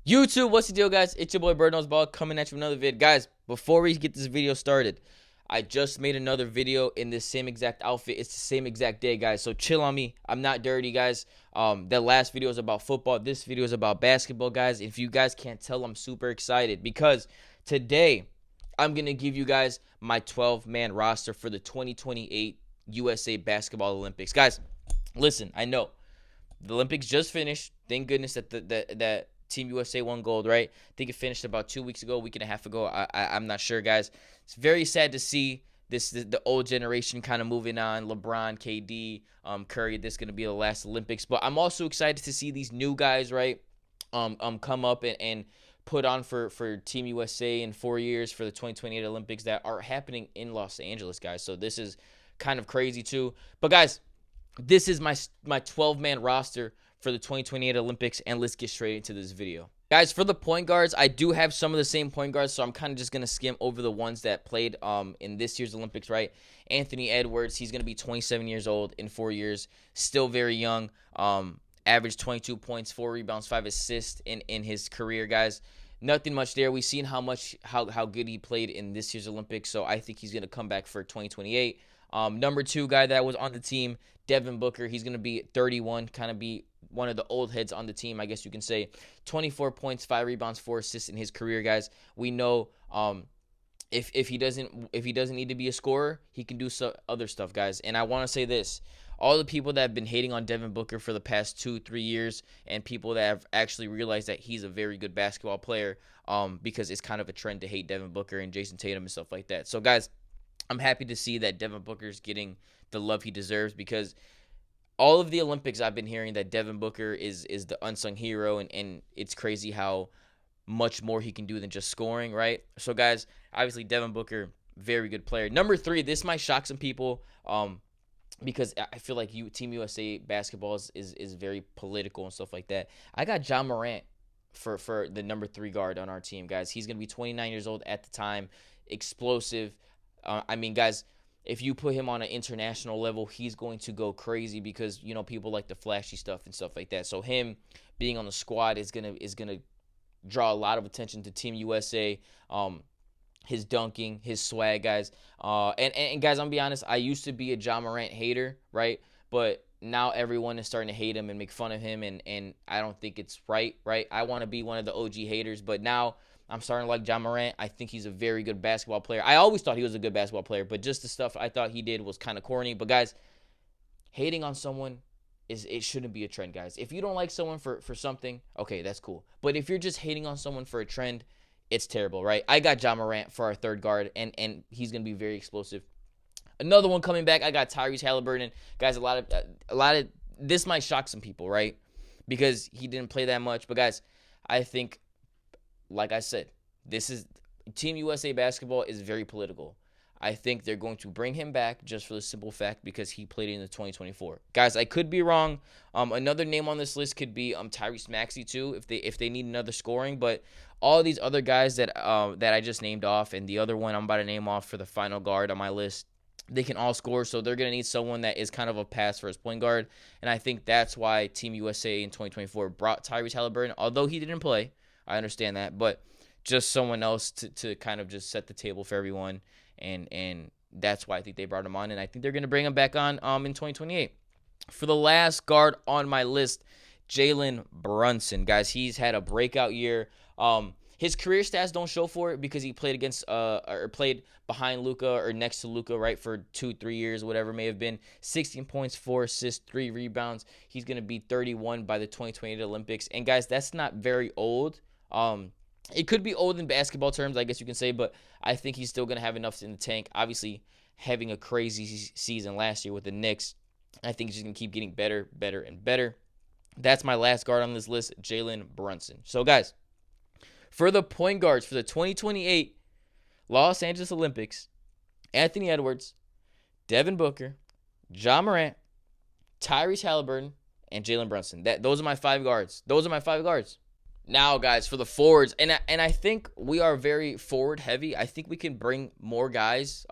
YouTube, what's the deal, guys? It's your boy Bird Knows Ball coming at you with another vid. Guys, before we get this video started, I just made another video in this same exact outfit. It's the same exact day, guys. So chill on me. I'm not dirty, guys. That last video is about football. This video is about basketball, guys. If you guys can't tell, I'm super excited because today I'm gonna give you guys my 12-man roster for the 2028 USA Basketball Olympics. Guys, listen, I know the Olympics just finished. Thank goodness that Team USA won gold, right? I think it finished about 2 weeks ago, a week and a half ago. I'm not sure, guys. It's very sad to see the old generation kind of moving on. LeBron, KD, Curry. This is gonna be the last Olympics, but I'm also excited to see these new guys, right? Come up and put on for Team USA in 4 years for the 2028 Olympics that are happening in Los Angeles, guys. So this is kind of crazy too. But guys, this is my 12-man roster for the 2028 Olympics, and let's get straight into this video. Guys, for the point guards, I do have some of the same point guards, so I'm kind of just going to skim over the ones that played in this year's Olympics, right? Anthony Edwards, he's going to be 27 years old in 4 years, still very young. Averaged 22 points, 4 rebounds, 5 assists in his career, guys. Nothing much there. We've seen how good he played in this year's Olympics, so I think he's going to come back for 2028. Number 2 guy that was on the team, Devin Booker. He's going to be 31, kind of be one of the old heads on the team, I guess you can say. 24 points, 5 rebounds, 4 assists in his career, guys. We know if he doesn't need to be a scorer, he can do other stuff, guys. And I want to say this. All the people that have been hating on Devin Booker for the past 2-3 years, and people that have actually realized that he's a very good basketball player, because it's kind of a trend to hate Devin Booker and Jason Tatum and stuff like that. So, guys, I'm happy to see that Devin Booker's getting the love he deserves, because all of the Olympics I've been hearing that Devin Booker is the unsung hero, and it's crazy how much more he can do than just scoring, right? So, guys, obviously Devin Booker, very good player. Number 3, this might shock some people, because I feel like Team USA basketball is very political and stuff like that. I got Ja Morant for the number 3 guard on our team, guys. He's going to be 29 years old at the time, explosive. I mean, guys, if you put him on an international level, he's going to go crazy because, people like the flashy stuff and stuff like that. So him being on the squad is gonna draw a lot of attention to Team USA. His dunking, his swag, guys. And guys, I'm gonna be honest, I used to be a Ja Morant hater, right? But now everyone is starting to hate him and make fun of him, and I don't think it's right? I want to be one of the OG haters, but now I'm starting to like Ja Morant. I think he's a very good basketball player. I always thought he was a good basketball player, but just the stuff I thought he did was kind of corny. But guys, hating on someone it shouldn't be a trend, guys. If you don't like someone for something, okay, that's cool. But if you're just hating on someone for a trend, it's terrible, right? I got Ja Morant for our 3rd guard, and he's gonna be very explosive. Another one coming back, I got Tyrese Halliburton. Guys, a lot of this might shock some people, right? Because he didn't play that much. But guys, I think, like I said, this is Team USA basketball is very political. I think they're going to bring him back just for the simple fact because he played in the 2024. Guys, I could be wrong. Another name on this list could be Tyrese Maxey too, if they need another scoring. But all these other guys that I just named off, and the other one I'm about to name off for the final guard on my list, they can all score, so they're going to need someone that is kind of a pass for his point guard. And I think that's why Team USA in 2024 brought Tyrese Halliburton, although he didn't play. I understand that, but just someone else to kind of just set the table for everyone, and that's why I think they brought him on, and I think they're going to bring him back on in 2028. For the last guard on my list, Jalen Brunson. Guys, he's had a breakout year. His career stats don't show for it because he played against or played behind Luka or next to Luka, right, for 2-3 years, whatever it may have been. 16 points, 4 assists, 3 rebounds. He's going to be 31 by the 2028 Olympics. And guys, that's not very old. It could be old in basketball terms, I guess you can say, but I think he's still going to have enough in the tank. Obviously, having a crazy season last year with the Knicks, I think he's just going to keep getting better, and better. That's my last guard on this list, Jalen Brunson. So, guys, for the point guards for the 2028 Los Angeles Olympics, Anthony Edwards, Devin Booker, Ja Morant, Tyrese Halliburton, and Jalen Brunson. Those are my 5 guards. Now, guys, for the forwards, and I think we are very forward heavy. I think we can bring more guys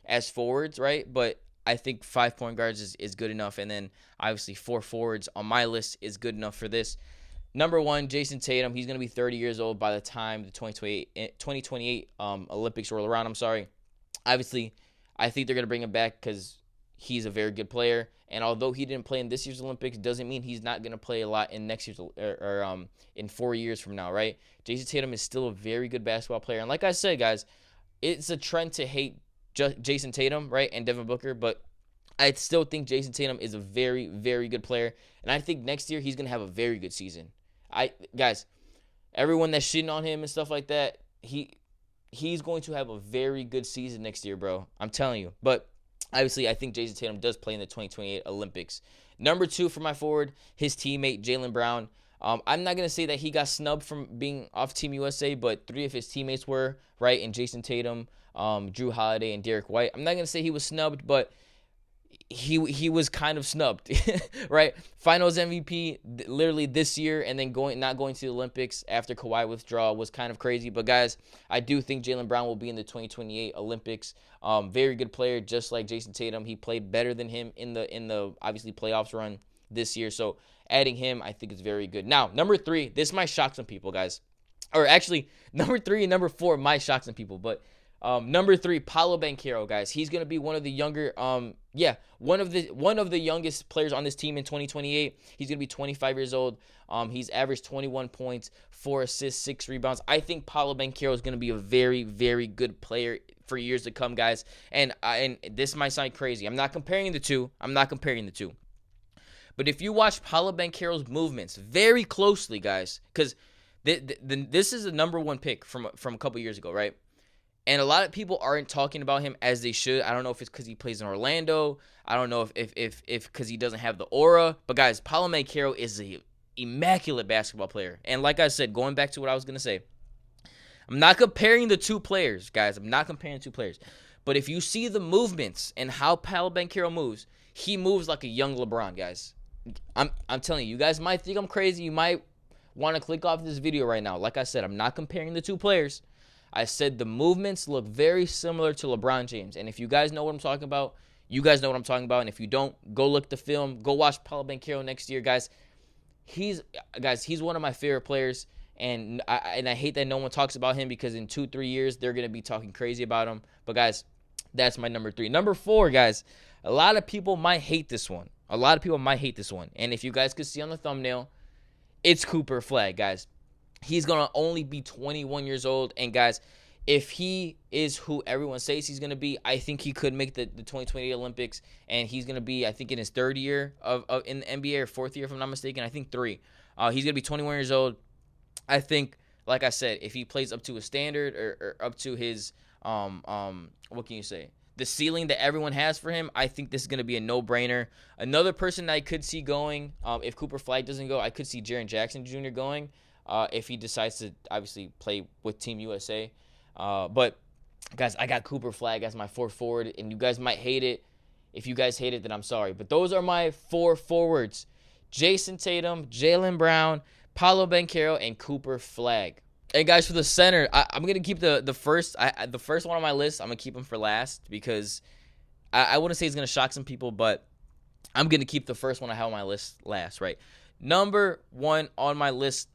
as forwards, right? But I think 5 point guards is good enough, and then obviously 4 forwards on my list is good enough for this. Number one, Jason Tatum. He's going to be 30 years old by the time the 2028 Olympics roll around. I'm sorry. Obviously, I think they're going to bring him back because he's a very good player. And although he didn't play in this year's Olympics, doesn't mean he's not going to play a lot in next year's or in 4 years from now, right? Jason Tatum is still a very good basketball player. And like I said, guys, it's a trend to hate Jason Tatum, right, and Devin Booker, but I still think Jason Tatum is a very, very good player. And I think next year he's going to have a very good season. Guys, everyone that's shitting on him and stuff like that, he's going to have a very good season next year, bro. I'm telling you. But obviously, I think Jason Tatum does play in the 2028 Olympics. Number two for my forward, his teammate, Jaylen Brown. I'm not going to say that he got snubbed from being off Team USA, but 3 of his teammates were, right? And Jason Tatum, Drew Holiday, and Derek White. I'm not going to say he was snubbed, but he was kind of snubbed, right? Finals MVP literally this year, and then not going to the Olympics after Kawhi withdrawal was kind of crazy. But guys, I do think Jaylen Brown will be in the 2028 Olympics. Very good player, just like Jason Tatum. He played better than him in the obviously playoffs run this year. So adding him, I think is very good. Now, number 3, this might shock some people, guys. Or actually, number 3 and number 4 might shock some people, but number 3, Paolo Banchero, guys. He's gonna be one of the younger, one of the youngest players on this team in 2028. He's gonna be 25 years old. He's averaged 21 points, 4 assists, 6 rebounds. I think Paolo Banchero is gonna be a very, very good player for years to come, guys. And this might sound crazy. I'm not comparing the two. But if you watch Paolo Banchero's movements very closely, guys, because this is a number 1 pick from a couple years ago, right? And a lot of people aren't talking about him as they should. I don't know if it's because he plays in Orlando. I don't know if because he doesn't have the aura. But guys, Paolo Banchero is an immaculate basketball player. And like I said, going back to what I was gonna say, I'm not comparing the 2 players, guys. I'm not comparing the 2 players. But if you see the movements and how Paolo Banchero moves, he moves like a young LeBron, guys. I'm telling you, you guys might think I'm crazy. You might want to click off this video right now. Like I said, I'm not comparing the 2 players. I said the movements look very similar to LeBron James. And if you guys know what I'm talking about, you guys know what I'm talking about. And if you don't, go look the film. Go watch Paolo Banchero next year, guys. He's one of my favorite players. And I hate that no one talks about him because in 2-3 years, they're going to be talking crazy about him. But, guys, that's my number 3. Number 4, guys, a lot of people might hate this one. And if you guys could see on the thumbnail, it's Cooper Flagg, guys. He's going to only be 21 years old. And, guys, if he is who everyone says he's going to be, I think he could make the 2028 Olympics. And he's going to be, I think, in his 3rd year in the NBA or 4th year, if I'm not mistaken. I think 3. He's going to be 21 years old. I think, like I said, if he plays up to his standard or up to his, what can you say, the ceiling that everyone has for him, I think this is going to be a no-brainer. Another person that I could see going, if Cooper Flagg doesn't go, I could see Jaren Jackson Jr. going. If he decides to obviously play with Team USA. But, guys, I got Cooper Flagg as my 4th forward, and you guys might hate it. If you guys hate it, then I'm sorry. But those are my 4 forwards. Jason Tatum, Jaylen Brown, Paolo Banchero, and Cooper Flagg. And, guys, for the center, I'm going to keep the first one on my list. I'm going to keep him for last because I wouldn't say he's going to shock some people, but I'm going to keep the first one I have on my list last, right? Number 1 on my list,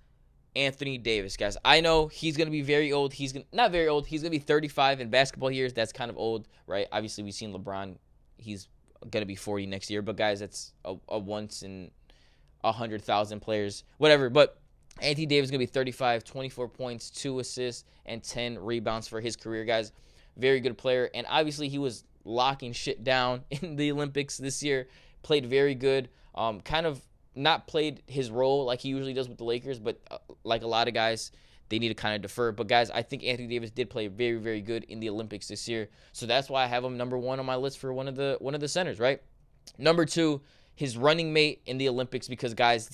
Anthony Davis, guys. I know he's going to be very old. Not very old. He's going to be 35 in basketball years. That's kind of old, right? Obviously, we've seen LeBron. He's going to be 40 next year. But, guys, that's a once in 100,000 players, whatever. But Anthony Davis is going to be 35, 24 points, 2 assists, and 10 rebounds for his career, guys. Very good player. And, obviously, he was locking shit down in the Olympics this year. Played very good. Kind of not played his role like he usually does with the Lakers, but like a lot of guys, they need to kind of defer. But, guys, I think Anthony Davis did play very, very good in the Olympics this year. So that's why I have him number 1 on my list for one of the centers, right? Number 2, his running mate in the Olympics because, guys,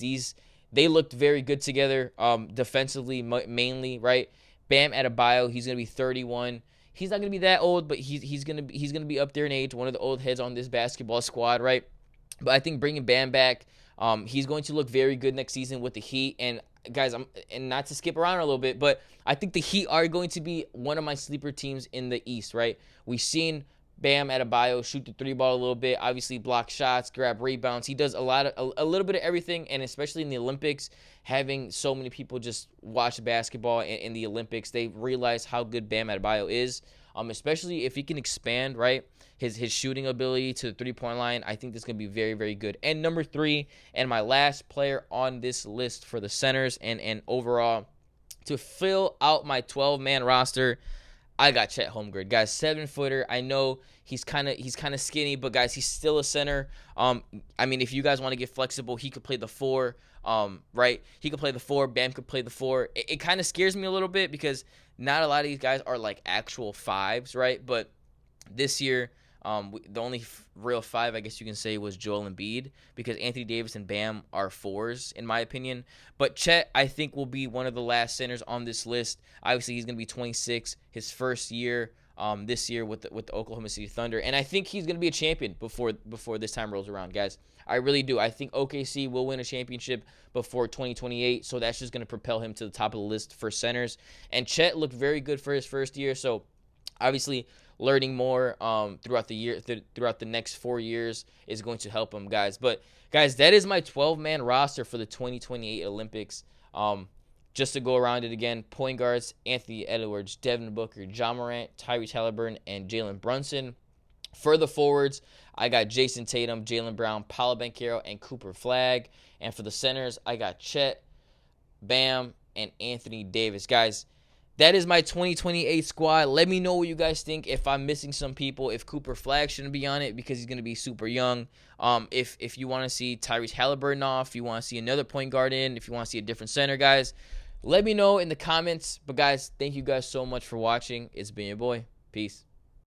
they looked very good together defensively mainly, right? Bam Adebayo, he's going to be 31. He's not going to be that old, but he's going to be up there in age, one of the old heads on this basketball squad, right? But I think bringing Bam back, he's going to look very good next season with the Heat. And, guys, and not to skip around a little bit, but I think the Heat are going to be one of my sleeper teams in the East, right? We've seen Bam Adebayo, shoot the three ball a little bit, obviously block shots, grab rebounds. He does a little bit of everything, and especially in the Olympics, having so many people just watch basketball in the Olympics, they realize how good Bam Adebayo is. Especially if he can expand, right, his shooting ability to the three-point line. I think this is going to be very, very good. And number 3, and my last player on this list for the centers and overall to fill out my 12-man roster, I got Chet Holmgren, guys. 7-footer. I know he's kind of skinny, but guys, he's still a center. I mean, if you guys want to get flexible, he could play the 4. Right? He could play the 4. Bam could play the 4. It kind of scares me a little bit because not a lot of these guys are like actual 5s, right? But this year, the only real 5, I guess you can say, was Joel Embiid, because Anthony Davis and Bam are 4s, in my opinion. But Chet, I think, will be one of the last centers on this list. Obviously, he's going to be 26, his first year this year with the Oklahoma City Thunder. And I think he's going to be a champion before this time rolls around, guys. I really do. I think OKC will win a championship before 2028, so that's just going to propel him to the top of the list for centers. And Chet looked very good for his first year, so obviously learning more throughout the next 4 years is going to help him, guys. But guys, that is my 12-man roster for the 2028 Olympics. Just to go around it again: point guards, Anthony Edwards, Devin Booker, Ja Morant, Tyrese Halliburton, and Jalen Brunson. For the forwards, I got Jason Tatum, Jaylen Brown, Paolo Banchero, and Cooper Flagg. And for the centers, I got Chet, Bam, and Anthony Davis. Guys, that is my 2028 squad. Let me know what you guys think. If I'm missing some people, if Cooper Flagg shouldn't be on it because he's going to be super young. If you want to see Tyrese Halliburton off, you want to see another point guard in, if you want to see a different center, guys, let me know in the comments. But guys, thank you guys so much for watching. It's been your boy. Peace.